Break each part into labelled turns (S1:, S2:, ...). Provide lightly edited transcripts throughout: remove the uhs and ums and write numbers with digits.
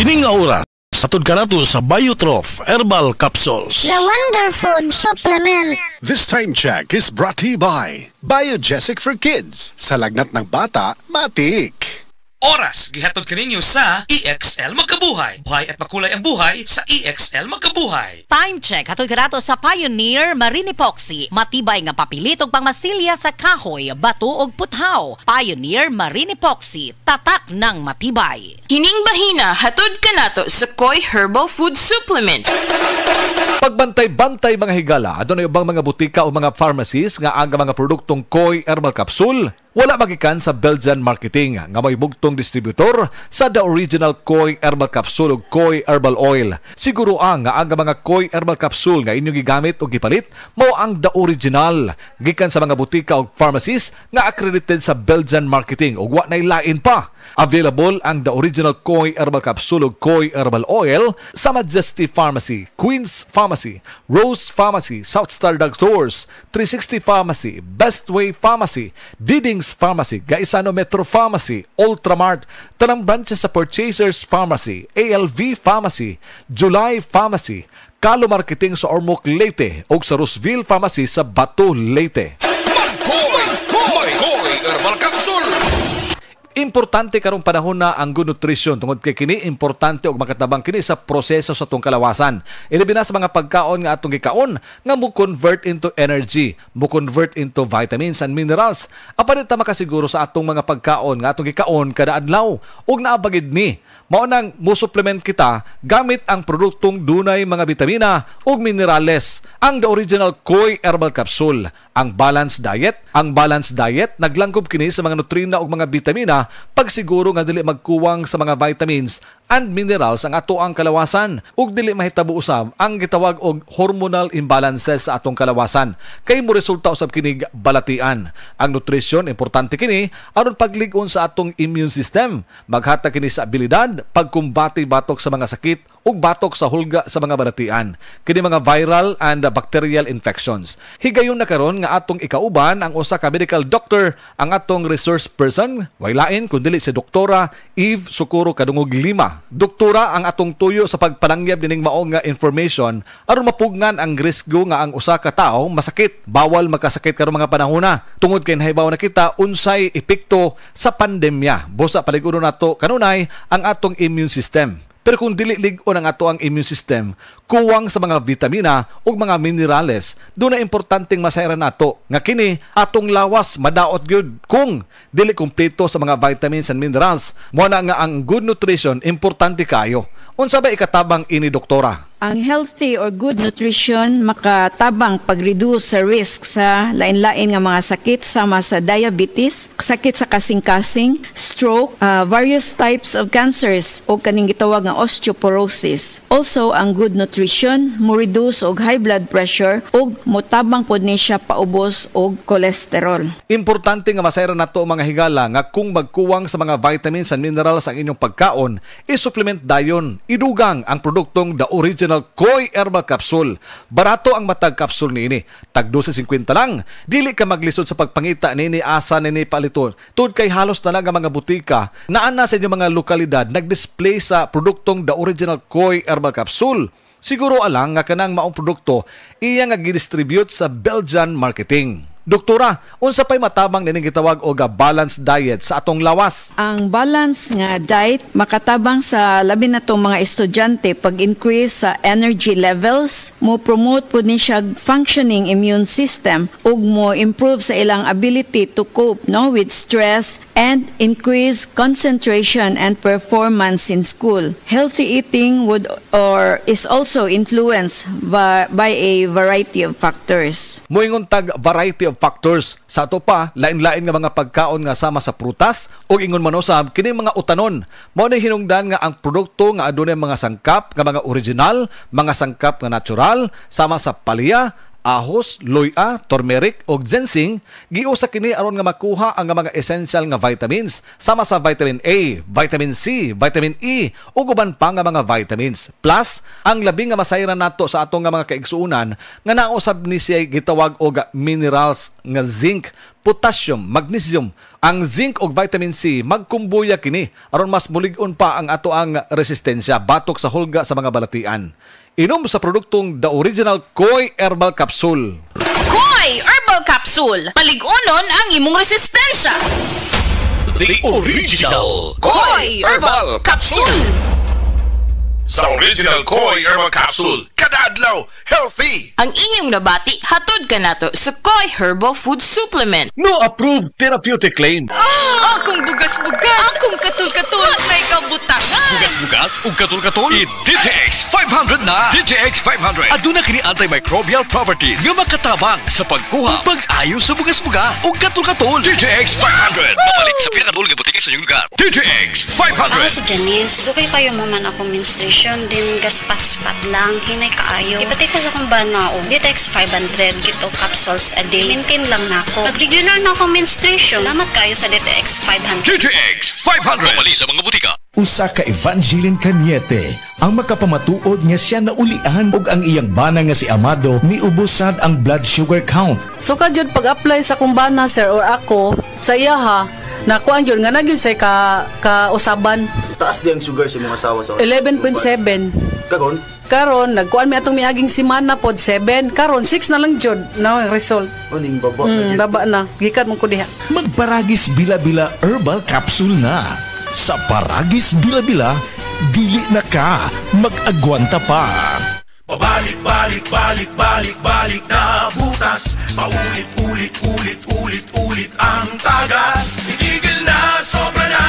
S1: Kining nga oras, atod ka na to sa Biotrof Herbal Capsules.
S2: The Wonder Food Supplement.
S3: This time check is brought to you by Biogesic for Kids. Sa lagnat ng bata, matik.
S4: Oras, gihatod kaninyo sa EXL Magkabuhay. Buhay at makulay ang buhay sa EXL Magkabuhay.
S5: Time check, hatod karato sa Pioneer Marine Epoxy. Matibay nga papilit og pangmasilya sa kahoy, bato og puthaw. Pioneer Marine Epoxy, tatak ng matibay.
S6: Kining bahina, hatod kanato sa Koi Herbal Food Supplement.
S7: Pagbantay-bantay mga higala, adunay ubang mga butika o mga pharmacies nga aga mga produktong Koi Herbal Capsule. Wala magikan sa Belgian Marketing nga may bugtong distributor sa the original Koi Herbal Capsule o Koi Herbal Oil. Siguro nga aga mga Koi Herbal Capsule nga inyong gigamit o gipalit mao ang the original gikan sa mga butika o pharmacies nga accredited sa Belgian Marketing o wa nay lain pa. Available ang the original Koi Herbal Capsule o Koi Herbal Oil sa Majesty Pharmacy, Queen's Pharmacy, Rose Pharmacy, South Star Drug Stores, 360 Pharmacy, Bestway Pharmacy, Diding's Pharmacy, Gaisano Metro Pharmacy, Ultramart, tanang branches sa Purchasers Pharmacy, ALV Pharmacy, July Pharmacy, Kalo Marketing sa Ormoc, Leyte o sa Roseville Pharmacy sa Bato, Leyte.
S4: Koi Herbal Capsule.
S7: Importante karong panahon na ang good nutrition tungod kay kini importante og makatabang kini sa proseso sa atong kalawasan. Ilabi na sa mga pagkaon nga atong gikaon nga mo convert into energy, mo convert into vitamins and minerals. Apan ta makasiguro sa atong mga pagkaon nga atong gikaon kada adlaw ug naabagid ni mao nang mo supplement kita gamit ang produktong dunay mga bitamina ug minerales. Ang the original Koi Herbal Capsule, ang balanced diet. Ang balanced diet naglangkob kini sa mga nutrina ug mga bitamina pagsiguro nga dili magkuwang sa mga vitamins and minerals ang ato ang kalawasan ug dili mahitabo usab ang gitawag og hormonal imbalances sa atong kalawasan kay mo resulta usab kinig balatian. Ang nutrition importante kini aron paglig-on sa atong immune system, maghatag kini sa abilidad pagkumbati batok sa mga sakit ug batok sa hulga sa mga balatian, kini mga viral and bacterial infections. Higayon na karon nga atong ikauban ang usa ka medical doctor, ang atong resource person, waylain kundi si Doktora Eve Socorro Kadungog Lima. Doktora ang atong tuyo sa pagpanangyab dining maong nga information aron mapugnan ang risgo nga ang usa ka tawo masakit, bawal magkasakit karon mga panahona tungod kay nahibaw na kita unsay epekto sa pandemya. Busa paliguron nato kanunay ang atong immune system. Pero kung dili lig-on ang ato ang immune system, kuwang sa mga vitamina ug mga minerales, doon na importanteng masayran nato nga kini atong lawas madaot gyud kung dili kumpleto sa mga vitamins and minerals. Mo na nga ang good nutrition importante kayo. Unsa ba ikatabang ini, doktora?
S8: Ang healthy or good nutrition makatabang pag-reduce sa risk sa lain-lain nga mga sakit sama sa diabetes, sakit sa kasing-kasing, stroke, various types of cancers o kaning gitawag nga osteoporosis. Also, ang good nutrition mo reduce og high blood pressure ug motabang pod ni siya paubos og cholesterol.
S7: Importante nga masayran nato mga higala nga kung magkuwang sa mga vitamins and minerals ang inyong pagkaon, i-supplement dayon. Idugang ang produktong the original Koi Herbal Capsule. Barato ang matag capsule niini. Tag 12.50 lang. Dili ka maglisod sa pagpangita nini asa nini paliton. Tud kay halos talaga mga butika na ana sa inyong mga lokalidad nag-display sa produktong the original Koi Herbal Capsule. Siguro alang nga kanang maong produkto iya nga gi-distribute sa Belgian Marketing. Doktora, unsa pay matabang nining gitawag og balanced diet sa atong lawas?
S8: Ang balance nga diet makatabang sa labi na tong mga estudyante pag-increase sa energy levels, mo promote pud ni siya functioning immune system ug mo improve sa ilang ability to cope with stress and increase concentration and performance in school. Healthy eating is also influenced by a variety of factors.
S7: Moingon tag variety of factors. Sa ato pa, lain-lain nga mga pagkaon nga sama sa prutas o ingon man usab kini mga utanon. Mao na hinungdan nga ang produkto nga adunay mga sangkap nga mga original, mga sangkap nga natural sama sa palya, ahos, luya, turmeric o ginseng, giusa kini aron nga makuha ang mga essential nga vitamins sama sa vitamin A, vitamin C, vitamin E ug uban pa nga mga vitamins. Plus, ang labi nga masayran nato sa atong nga mga kaigsuonan nga nausab ni siya gitawag og minerals nga zinc, potassium, magnesium, ang zinc ug vitamin C magkumbuya kini aron mas mulig-on pa ang ato ang resistensya batok sa hulga sa mga balatian. Inom sa produktong The Original Koy Herbal Capsule.
S6: Koy Herbal Capsule. Malig-onon ang imong resistensya.
S1: The Original
S6: Koy Herbal Capsule.
S9: Sa Original Koy Herbal Capsule, kada adlaw healthy.
S6: Ang inyong nabati hatod kanato sa Koy Herbal Food Supplement.
S1: No approved therapeutic claim.
S6: Akong bugas-bugas, akong katul-katul, may kabutangan.
S1: Bugas-bugas ug katul-katul. DTX 500 na. DTX 500. Aduna kini antimicrobial properties nga makatabang sa pagkuha ug pag-ayo sa bugas-bugas ug katul-katul. DTX 500. Pabalik sa pinakadul nga butika sa inyong lugar. DTX 500.
S2: Ako si Janice. Sukay kayo maman ako menstruation. Din gaspat-spat lang. Hinay kaayo. Ipati ko sa kong banaw. DTX 500. Gito capsules a day. Maintain lang na ako. Pag-regular na ako menstruation. Salamat kayo sa DTX 500.
S1: DTX 500. Pabalik sa mga butika.
S10: Usa ka Evangeline Cañete ang makapamatuod nga siya naulian ug ang iyang bana nga si Amado miubusad ang blood sugar count.
S11: So kadyod pag-apply sa kumbana sir or ako sa iya ha nakuan yun nga nagyud say ka usaban.
S12: Taas di ang sugar sa mga asawa sa
S11: 11.7. Karon nagkuan mi atong miaging semana pod 7. Karon 6 na lang jud na ang result.
S12: Oning baba
S11: baba na. Gikan mo ko diha.
S10: Magparagis bila-bila herbal capsule na. Sa Paragis Bila-Bila, dili na ka mag-agwanta pa.
S9: Balik na butas. Paulit-ulit ang tagas. Itigil na, sobra na.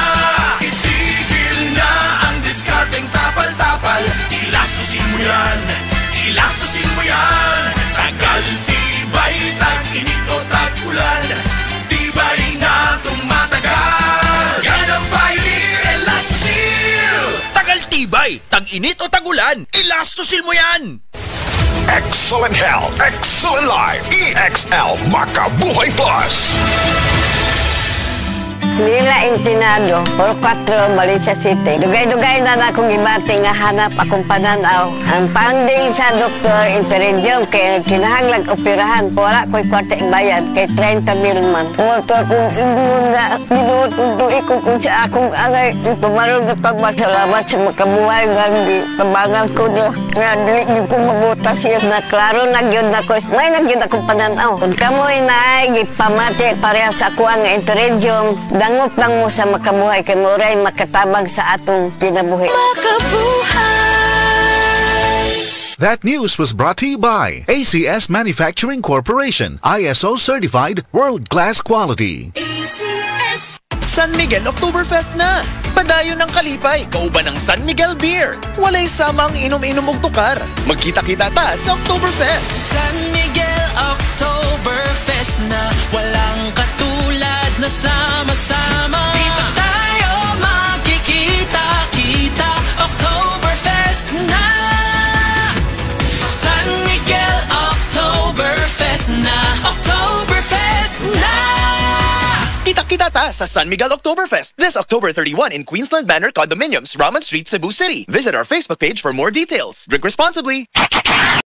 S9: Itigil na ang discarding tapal-tapal. Ilastusin mo yan. Tagal, tibay, tag-init o tag-ulan. Tibay na tumatagal. Yan ang Pioneer Elastosil. Tagal, tibay, tag-init o tag-ulan. Elastosil mo yan.
S10: Excellent health, excellent life. EXL Makabuhay Plus.
S13: Nila Intinado, por 4, Valencia City. Dugay-dugay na akong gibati nga hanap akong pananaw. Ang finding sa Dr. Interregion kay kinahanglag operahan. Wala ko'y kwarte bayad kay 30 mil man. Kumoto akong ingon nga ginutundo ko kung sa akong angay ipamarong na pagmasalamat sa makabuhay nga di tabangan ko na nga dili niyo ko mabutas yun na klaro nagyod na ko. May nagyod akong pananaw. Kung kamoy na ay gipamati pareha sa ako ang Interregion, dangop lang mo sa makabuhay kay moray makatabang sa atong kinabuhi.
S3: That news was brought to you by ACS Manufacturing Corporation, ISO certified world-class quality.
S14: ACS San Miguel Oktoberfest na. Padayon ng kalipay, kauban ng San Miguel Beer. Walay samang inom-inom og tukar. Magkita-kita ta sa Oktoberfest. San Miguel Oktoberfest na, walang katulad na sama-sama. Dito tayo magkikita-kita. Oktoberfest na. San Miguel Oktoberfest na. Oktoberfest na. Kita-kita ta sa San Miguel Oktoberfest this October 31 in Queensland Manor Condominiums, Raman Street, Cebu City. Visit our Facebook page for more details. Drink responsibly.